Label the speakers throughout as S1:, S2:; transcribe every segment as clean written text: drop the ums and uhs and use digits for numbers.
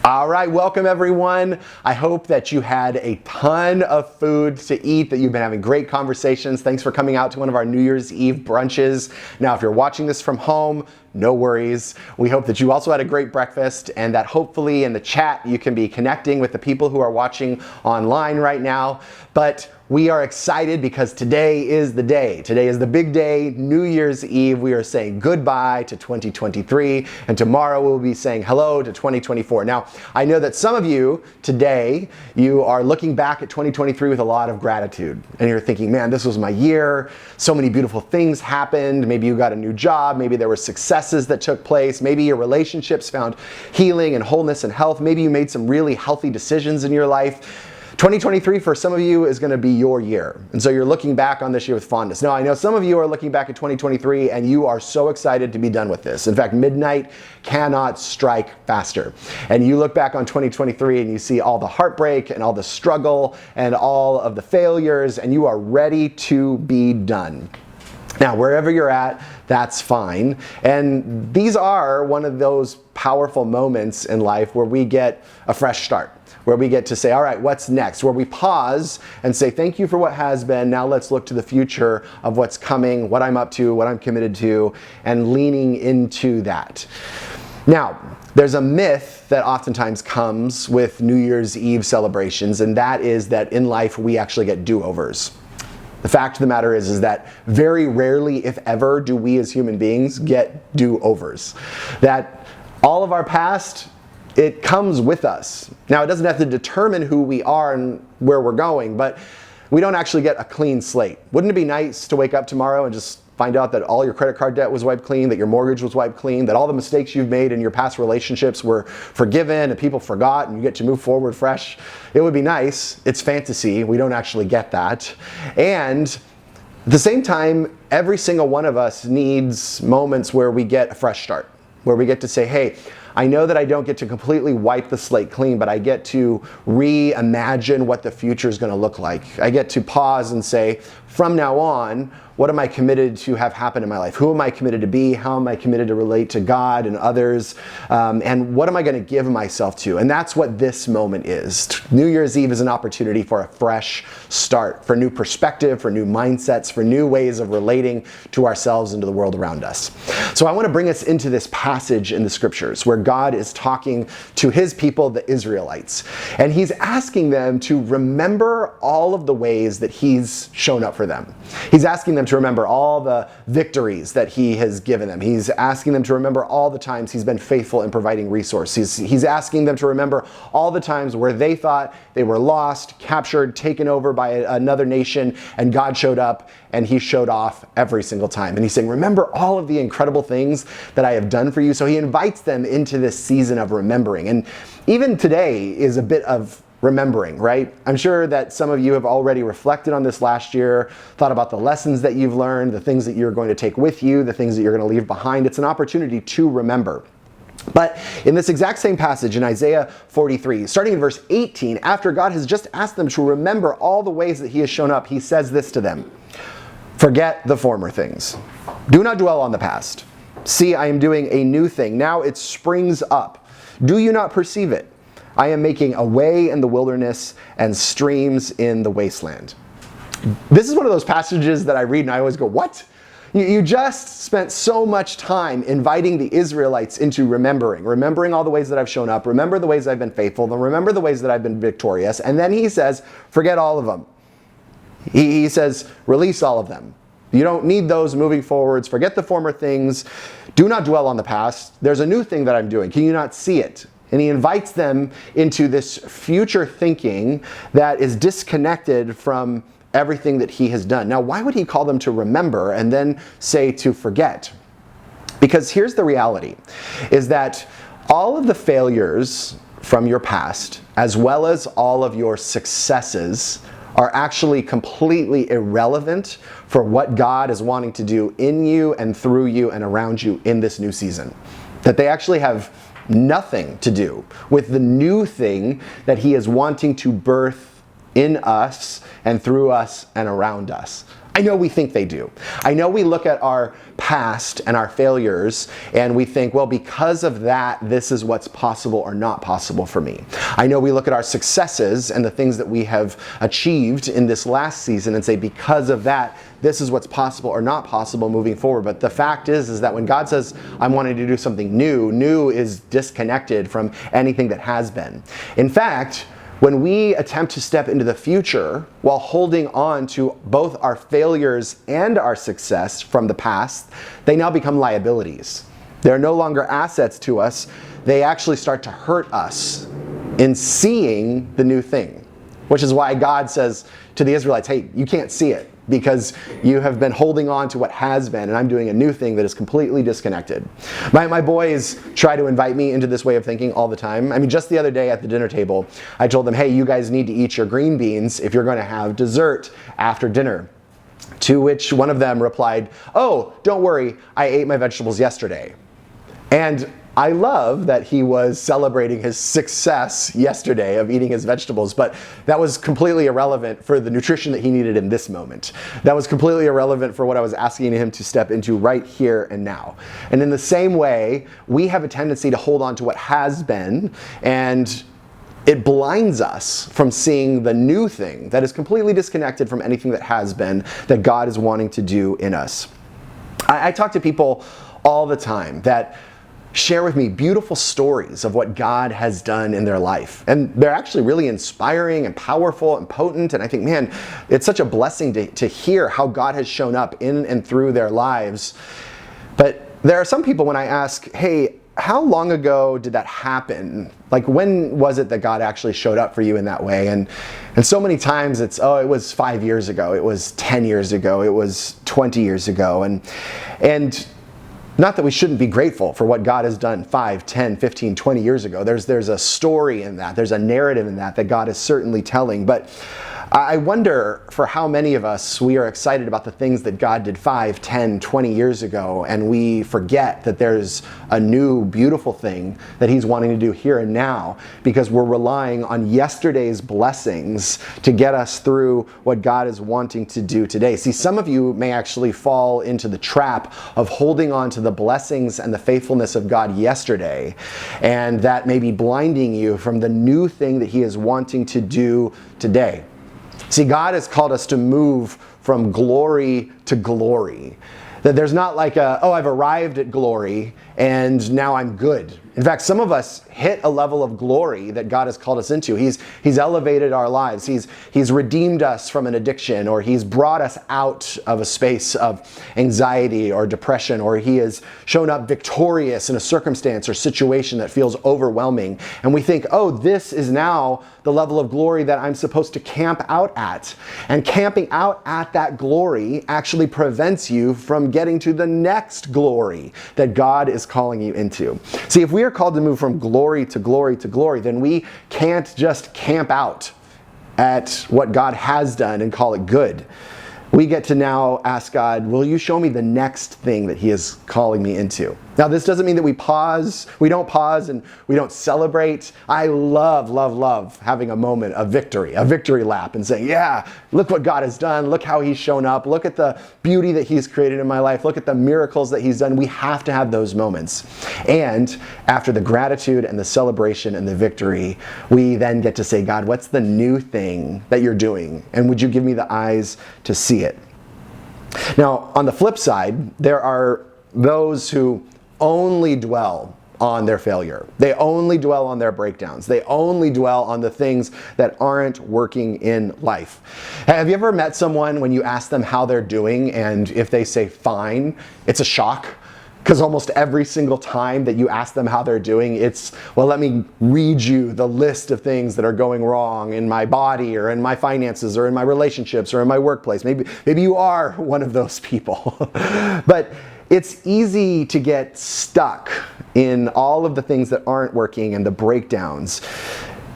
S1: All right, welcome everyone. I hope that you had a ton of food to eat, that you've been having great conversations. Thanks for coming out to one of our New Year's Eve brunches. Now, if you're watching this from home, no worries. We hope that you also had a great breakfast and that hopefully in the chat you can be connecting with the people who are watching online right now. But we are excited because today is the day. Today is the big day, New Year's Eve. We are saying goodbye to 2023, and tomorrow we'll be saying hello to 2024. Now, I know that some of you today, you are looking back at 2023 with a lot of gratitude, and you're thinking, man, this was my year. So many beautiful things happened. Maybe you got a new job. Maybe there were successes that took place. Maybe your relationships found healing and wholeness and health. Maybe you made some really healthy decisions in your life. 2023 for some of you is going to be your year. And so you're looking back on this year with fondness. Now, I know some of you are looking back at 2023 and you are so excited to be done with this. In fact, midnight cannot strike faster. And you look back on 2023 and you see all the heartbreak and all the struggle and all of the failures, and you are ready to be done. Now, wherever you're at, that's fine. And these are one of those powerful moments in life where we get a fresh start, where we get to say, all right, what's next? Where we pause and say, thank you for what has been. Now let's look to the future of what's coming, what I'm up to, what I'm committed to, and leaning into that. Now, there's a myth that oftentimes comes with New Year's Eve celebrations, and that is that in life we actually get do-overs. The fact of the matter is that very rarely, if ever, do we as human beings get do-overs. That all of our past, it comes with us. Now, it doesn't have to determine who we are and where we're going, but we don't actually get a clean slate. Wouldn't it be nice to wake up tomorrow and just find out that all your credit card debt was wiped clean, that your mortgage was wiped clean, that all the mistakes you've made in your past relationships were forgiven and people forgot and you get to move forward fresh? It would be nice. It's fantasy. We don't actually get that. And at the same time, every single one of us needs moments where we get a fresh start, where we get to say, hey, I know that I don't get to completely wipe the slate clean, but I get to reimagine what the future is going to look like. I get to pause and say, from now on, what am I committed to have happen in my life? Who am I committed to be? How am I committed to relate to God and others? And what am I going to give myself to? And that's what this moment is. New Year's Eve is an opportunity for a fresh start, for new perspective, for new mindsets, for new ways of relating to ourselves and to the world around us. So I want to bring us into this passage in the scriptures where God is talking to his people, the Israelites. And he's asking them to remember all of the ways that he's shown up for them. He's asking them to remember all the victories that he has given them. He's asking them to remember all the times he's been faithful in providing resources. He's asking them to remember all the times where they thought they were lost, captured, taken over by another nation, and God showed up and he showed off every single time. And he's saying, remember all of the incredible things that I have done for you. So he invites them into this season of remembering. And even today is a bit of remembering, right? I'm sure that some of you have already reflected on this last year, thought about the lessons that you've learned, the things that you're going to take with you, the things that you're going to leave behind. It's an opportunity to remember. But in this exact same passage in Isaiah 43, starting in verse 18, after God has just asked them to remember all the ways that he has shown up, he says this to them: forget the former things. Do not dwell on the past. See, I am doing a new thing. Now it springs up. Do you not perceive it? I am making a way in the wilderness and streams in the wasteland. This is one of those passages that I read and I always go, what? You just spent so much time inviting the Israelites into remembering all the ways that I've shown up, remember the ways I've been faithful, remember the ways that I've been victorious. And then he says, forget all of them. He says, release all of them. You don't need those moving forwards. Forget the former things. Do not dwell on the past. There's a new thing that I'm doing. Can you not see it? And he invites them into this future thinking that is disconnected from everything that he has done. Now, why would he call them to remember and then say to forget? Because here's the reality, is that all of the failures from your past, as well as all of your successes, are actually completely irrelevant for what God is wanting to do in you and through you and around you in this new season. That they actually have nothing to do with the new thing that he is wanting to birth in us and through us and around us. I know we think they do. I know we look at our past and our failures and we think, well, because of that, this is what's possible or not possible for me. I know we look at our successes and the things that we have achieved in this last season and say, because of that, this is what's possible or not possible moving forward. But the fact is that when God says, I'm wanting to do something new, new is disconnected from anything that has been. In fact, when we attempt to step into the future while holding on to both our failures and our success from the past, they now become liabilities. They're no longer assets to us. They actually start to hurt us in seeing the new thing, which is why God says to the Israelites, hey, you can't see it because you have been holding on to what has been, and I'm doing a new thing that is completely disconnected. My boys try to invite me into this way of thinking all the time. I mean, just the other day at the dinner table, I told them, hey, you guys need to eat your green beans if you're going to have dessert after dinner. To which one of them replied, oh, don't worry, I ate my vegetables yesterday. And I love that he was celebrating his success yesterday of eating his vegetables, but that was completely irrelevant for the nutrition that he needed in this moment. That was completely irrelevant for what I was asking him to step into right here and now. And in the same way, we have a tendency to hold on to what has been, and it blinds us from seeing the new thing that is completely disconnected from anything that has been, that God is wanting to do in us. I talk to people all the time that share with me beautiful stories of what God has done in their life. And they're actually really inspiring and powerful and potent. And I think, man, it's such a blessing to hear how God has shown up in and through their lives. But there are some people when I ask, hey, how long ago did that happen? Like, when was it that God actually showed up for you in that way? And so many times it's, oh, it was 5 years ago. It was 10 years ago. It was 20 years ago. And not that we shouldn't be grateful for what God has done 5, 10, 15, 20 years ago. There's a story in that. There's a narrative in that God is certainly telling. But I wonder for how many of us we are excited about the things that God did 5, 10, 20 years ago, and we forget that there's a new, beautiful thing that He's wanting to do here and now, because we're relying on yesterday's blessings to get us through what God is wanting to do today. See, some of you may actually fall into the trap of holding on to the blessings and the faithfulness of God yesterday, and that may be blinding you from the new thing that He is wanting to do today. See, God has called us to move from glory to glory. That there's not like oh, I've arrived at glory and now I'm good. In fact, some of us hit a level of glory that God has called us into. He's elevated our lives. He's redeemed us from an addiction, or He's brought us out of a space of anxiety or depression, or He has shown up victorious in a circumstance or situation that feels overwhelming. And we think, oh, this is now the level of glory that I'm supposed to camp out at. And camping out at that glory actually prevents you from getting to the next glory that God is calling you into. See, if we are called to move from glory to glory to glory, then we can't just camp out at what God has done and call it good. We get to now ask God, will you show me the next thing that He is calling me into? Now, this doesn't mean that we don't pause and we don't celebrate. I love having a moment of victory, a victory lap, and saying, yeah, look what God has done. Look how He's shown up. Look at the beauty that He's created in my life. Look at the miracles that He's done. We have to have those moments. And after the gratitude and the celebration and the victory, we then get to say, God, what's the new thing that you're doing? And would you give me the eyes to see it? Now, on the flip side, there are those who only dwell on their failure. They only dwell on their breakdowns. They only dwell on the things that aren't working in life. Have you ever met someone when you ask them how they're doing, and if they say fine, it's a shock? Because almost every single time that you ask them how they're doing, it's, well, let me read you the list of things that are going wrong in my body or in my finances or in my relationships or in my workplace. Maybe you are one of those people. But it's easy to get stuck in all of the things that aren't working and the breakdowns.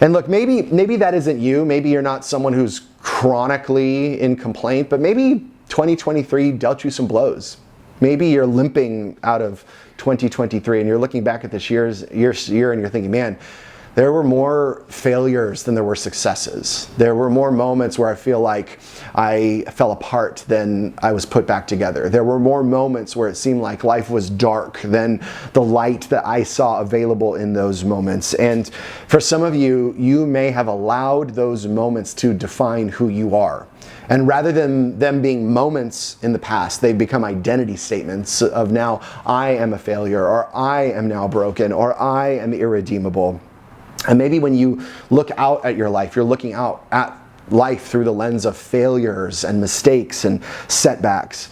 S1: And look, maybe that isn't you. Maybe you're not someone who's chronically in complaint, but maybe 2023 dealt you some blows. Maybe you're limping out of 2023 and you're looking back at this year and you're thinking, man, there were more failures than there were successes. There were more moments where I feel like I fell apart than I was put back together. There were more moments where it seemed like life was dark than the light that I saw available in those moments. And for some of you, you may have allowed those moments to define who you are. And rather than them being moments in the past, they've become identity statements of now I am a failure, or I am now broken, or I am irredeemable. And maybe when you look out at your life, you're looking out at life through the lens of failures and mistakes and setbacks.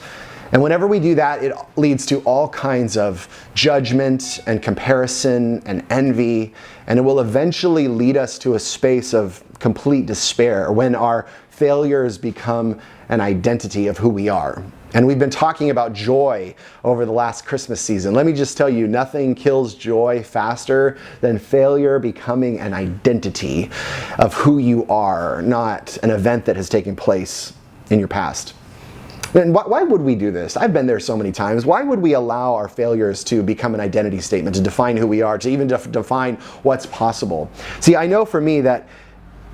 S1: And whenever we do that, it leads to all kinds of judgment and comparison and envy, and it will eventually lead us to a space of complete despair when our failures become an identity of who we are. And we've been talking about joy over the last Christmas season. Let me just tell you, nothing kills joy faster than failure becoming an identity of who you are, not an event that has taken place in your past. And why would we do this? I've been there so many times. Why would we allow our failures to become an identity statement, to define who we are, to even define what's possible? See, I know for me that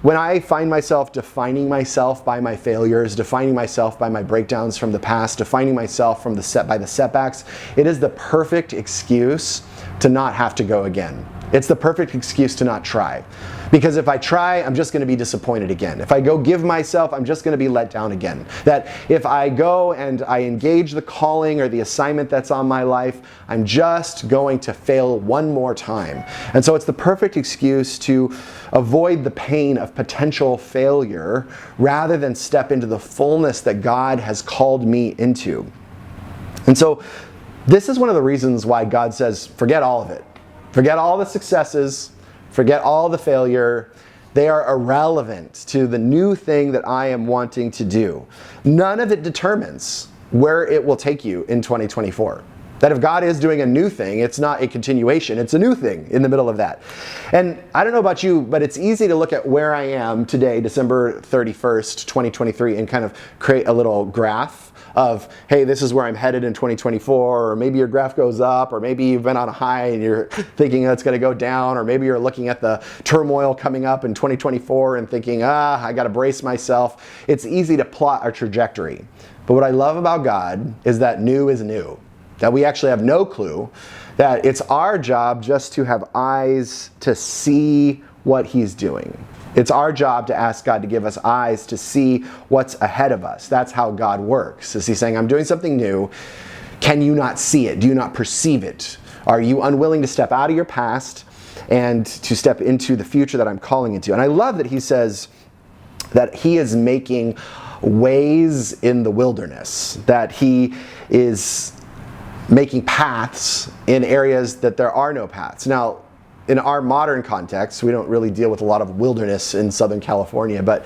S1: when I find myself defining myself by my failures, defining myself by my breakdowns from the past, defining myself by the setbacks, it is the perfect excuse to not have to go again. It's the perfect excuse to not try. Because if I try, I'm just going to be disappointed again. If I go give myself, I'm just going to be let down again. That if I go and I engage the calling or the assignment that's on my life, I'm just going to fail one more time. And so it's the perfect excuse to avoid the pain of potential failure rather than step into the fullness that God has called me into. And so this is one of the reasons why God says, forget all of it. Forget all the successes. Forget all the failure. They are irrelevant to the new thing that I am wanting to do. None of it determines where it will take you in 2024. That if God is doing a new thing, it's not a continuation, it's a new thing in the middle of that. And I don't know about you, but it's easy to look at where I am today, December 31st, 2023, and kind of create a little graph of, hey, this is where I'm headed in 2024, or maybe your graph goes up, or maybe you've been on a high and you're thinking it's going to go down, or maybe you're looking at the turmoil coming up in 2024 and thinking, I got to brace myself. It's easy to plot our trajectory. But what I love about God is that new is new, that we actually have no clue, that it's our job just to have eyes to see what He's doing. It's our job to ask God to give us eyes to see what's ahead of us. That's how God works. Is He saying, I'm doing something new. Can you not see it? Do you not perceive it? Are you unwilling to step out of your past and to step into the future that I'm calling into? And I love that He says that He is making ways in the wilderness, that He is making paths in areas that there are no paths. Now, in our modern context, we don't really deal with a lot of wilderness in Southern California, but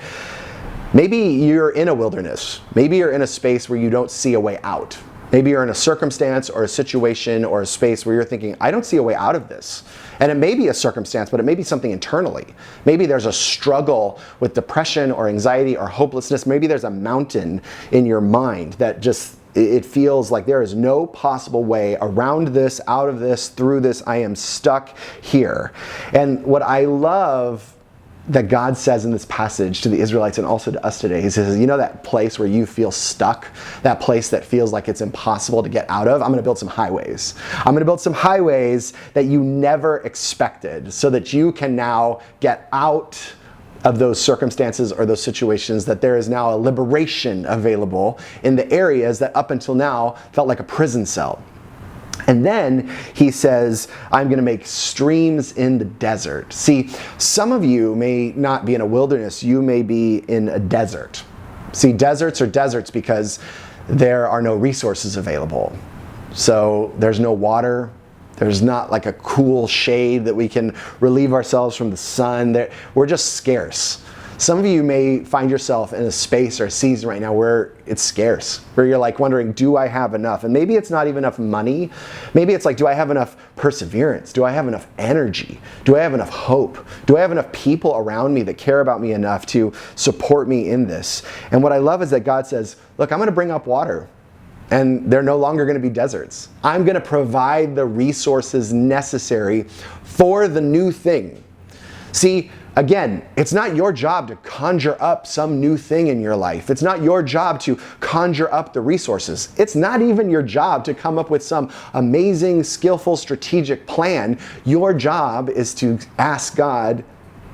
S1: maybe you're in a wilderness. Maybe you're in a space where you don't see a way out. Maybe you're in a circumstance or a situation or a space where you're thinking, I don't see a way out of this. And it may be a circumstance, but it may be something internally. Maybe there's a struggle with depression or anxiety or hopelessness. Maybe there's a mountain in your mind that just it feels like there is no possible way around this, out of this, through this. I am stuck here. And what I love that God says in this passage to the Israelites and also to us today, He says, you know that place where you feel stuck, that place that feels like it's impossible to get out of? I'm going to build some highways. I'm going to build some highways that you never expected so that you can now get out of those circumstances or those situations, that there is now a liberation available in the areas that up until now felt like a prison cell. And then He says, I'm going to make streams in the desert. See, some of you may not be in a wilderness, you may be in a desert. See, deserts are deserts because there are no resources available. So there's no water. There's not like a cool shade that we can relieve ourselves from the sun. We're just scarce. Some of you may find yourself in a space or a season right now where it's scarce, where you're like wondering, do I have enough? And maybe it's not even enough money. Maybe it's like, do I have enough perseverance? Do I have enough energy? Do I have enough hope? Do I have enough people around me that care about me enough to support me in this? And what I love is that God says, look, I'm going to bring up water. And they're no longer going to be deserts. I'm going to provide the resources necessary for the new thing See, again, it's not your job to conjure up some new thing in your life. It's not your job to conjure up the resources. It's not even your job to come up with some amazing, skillful, strategic plan. Your job is to ask God,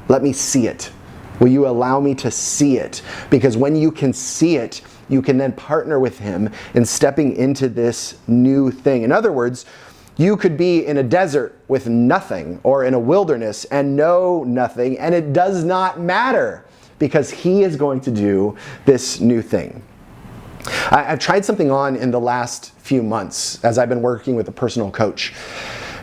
S1: let me see it. Will you allow me to see it? Because when you can see it, you can then partner with Him in stepping into this new thing. In other words, you could be in a desert with nothing, or in a wilderness and know nothing, and it does not matter because He is going to do this new thing. I've tried something on in the last few months as I've been working with a personal coach.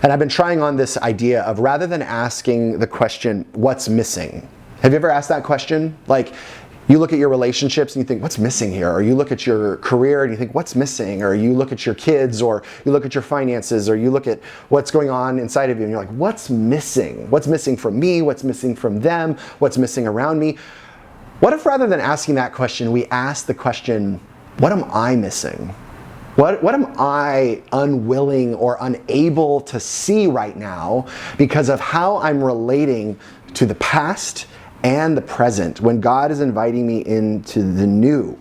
S1: And I've been trying on this idea of, rather than asking the question, what's missing? Have you ever asked that question? Like, you look at your relationships and you think, what's missing here? Or you look at your career and you think, what's missing? Or you look at your kids, or you look at your finances, or you look at what's going on inside of you and you're like, what's missing? What's missing from me? What's missing from them? What's missing around me? What if, rather than asking that question, we ask the question, what am I missing? What am I unwilling or unable to see right now because of how I'm relating to the past and the present when God is inviting me into the new?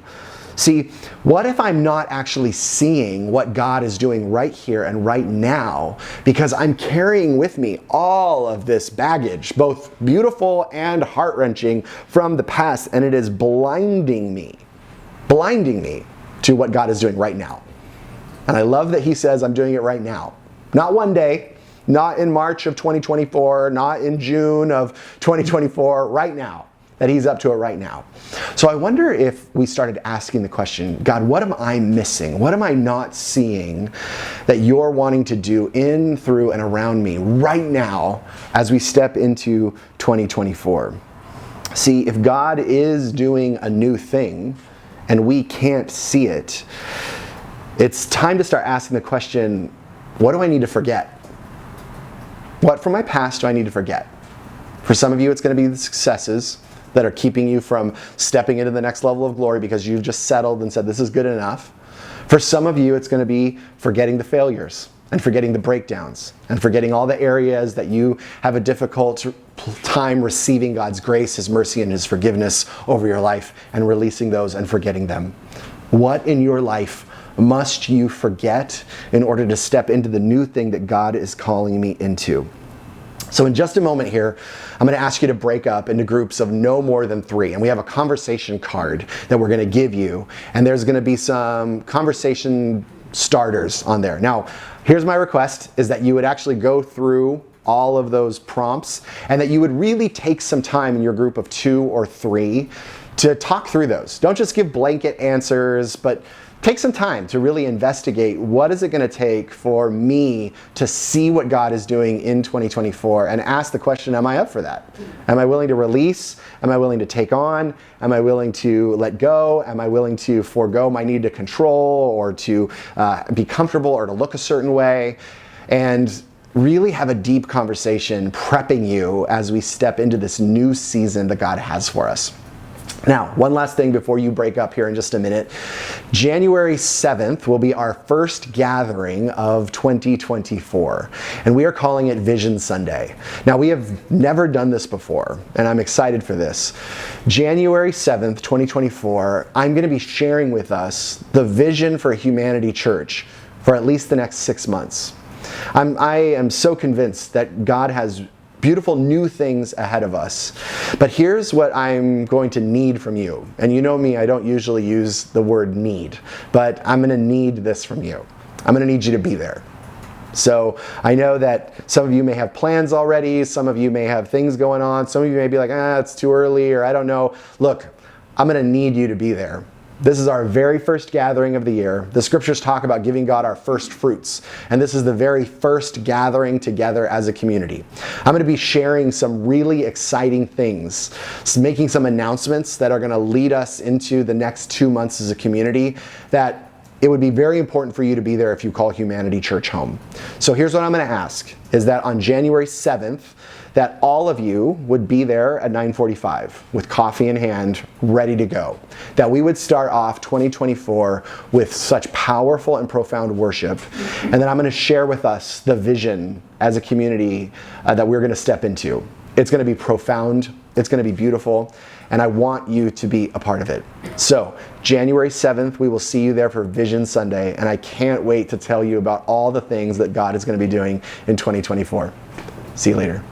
S1: See, what if I'm not actually seeing what God is doing right here and right now because I'm carrying with me all of this baggage, both beautiful and heart-wrenching, from the past, and it is blinding me to what God is doing right now. And I love that He says, I'm doing it right now. Not one day, not in March of 2024, not in June of 2024, right now. That He's up to it right now. So I wonder if we started asking the question, God, what am I missing? What am I not seeing that You're wanting to do in, through, and around me right now as we step into 2024? See, if God is doing a new thing and we can't see it, it's time to start asking the question, what do I need to forget? What from my past do I need to forget? For some of you, it's going to be the successes that are keeping you from stepping into the next level of glory because you've just settled and said, this is good enough. For some of you, it's going to be forgetting the failures and forgetting the breakdowns and forgetting all the areas that you have a difficult time receiving God's grace, His mercy, and His forgiveness over your life, and releasing those and forgetting them. What in your life must you forget in order to step into the new thing that God is calling me into? So in just a moment here, I'm going to ask you to break up into groups of no more than 3. And we have a conversation card that we're going to give you. And there's going to be some conversation starters on there. Now, here's my request, is that you would actually go through all of those prompts and that you would really take some time in your group of 2 or 3 to talk through those. Don't just give blanket answers, but take some time to really investigate, what is it going to take for me to see what God is doing in 2024, and ask the question, am I up for that? Am I willing to release? Am I willing to take on? Am I willing to let go? Am I willing to forego my need to control or to be comfortable or to look a certain way? And really have a deep conversation prepping you as we step into this new season that God has for us. Now, one last thing before you break up here in just a minute. January 7th will be our first gathering of 2024, and we are calling it Vision Sunday. Now, we have never done this before, and I'm excited for this. January 7th, 2024, I'm going to be sharing with us the vision for Humanity Church for at least the next 6 months. I am so convinced that God has beautiful new things ahead of us. But here's what I'm going to need from you. And you know me, I don't usually use the word need, but I'm going to need this from you. I'm going to need you to be there. So I know that some of you may have plans already, some of you may have things going on, some of you may be like, it's too early, or I don't know. Look, I'm going to need you to be there. This is our very first gathering of the year. The scriptures talk about giving God our first fruits, and this is the very first gathering together as a community. I'm going to be sharing some really exciting things, making some announcements that are going to lead us into the next 2 months as a community, that it would be very important for you to be there if you call Humanity Church home. So here's what I'm going to ask, is that on January 7th, that all of you would be there at 9:45 with coffee in hand, ready to go. That we would start off 2024 with such powerful and profound worship. And then I'm going to share with us the vision as a community that we're going to step into. It's going to be profound. It's going to be beautiful. And I want you to be a part of it. So January 7th, we will see you there for Vision Sunday. And I can't wait to tell you about all the things that God is going to be doing in 2024. See you later.